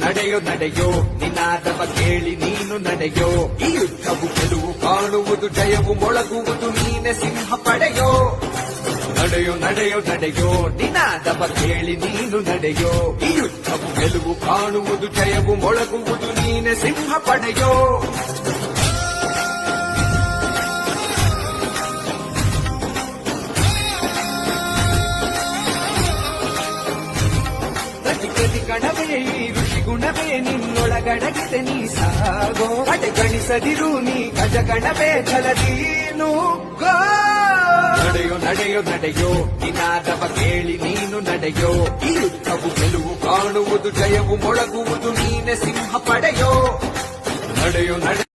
ನಡೆಯೋ ನಡೆಯೋ ನಿನಾದವ ಕೇಳಿ ನೀನು ನಡೆಯೋ ಈ ಯುದ್ಧವು ಗೆಲುವು ಕಾಣುವುದು ಜಯವು ಮೊಳಗುವುದು ನೀನೆ ಸಿಂಹ ಪಡೆಯೋ ನಡೆಯೋ ನಡೆಯೋ ನಡೆಯೋ ನಿನಾದವ ಕೇಳಿ ನೀನು ನಡೆಯೋ ಈ ಯುದ್ಧವು ಗೆಲುವು ಕಾಣುವುದು ಜಯವು ಮೊಳಗುವುದು ನೀನೆ ಸಿಂಹ ಪಡೆಯೋ ಪ್ರತಿ ಕಣವೇ ಈ ಋಷಿ ಗುಣವೇ ನಿನ್ನೊಳಗಡಗಿದೆ ನೀ ಸಾಗೋ ಗಣಿಸದಿರು ನೀ ಗಜಗಣವೇ ಛಲದೀನು ನಡೆಯೋ ನಡೆಯೋ ನಡೆಯೋ ನಿನಾದವ ಕೇಳಿ ನೀನು ನಡೆಯೋ ಈ ಯುದ್ಧವು ಗೆಲುವು ಕಾಣುವುದು ಜಯವು ಮೊಳಗುವುದು ನೀನೆ ಸಿಂಹ ಪಡೆಯೋ ನಡೆಯೋ ನಡೆ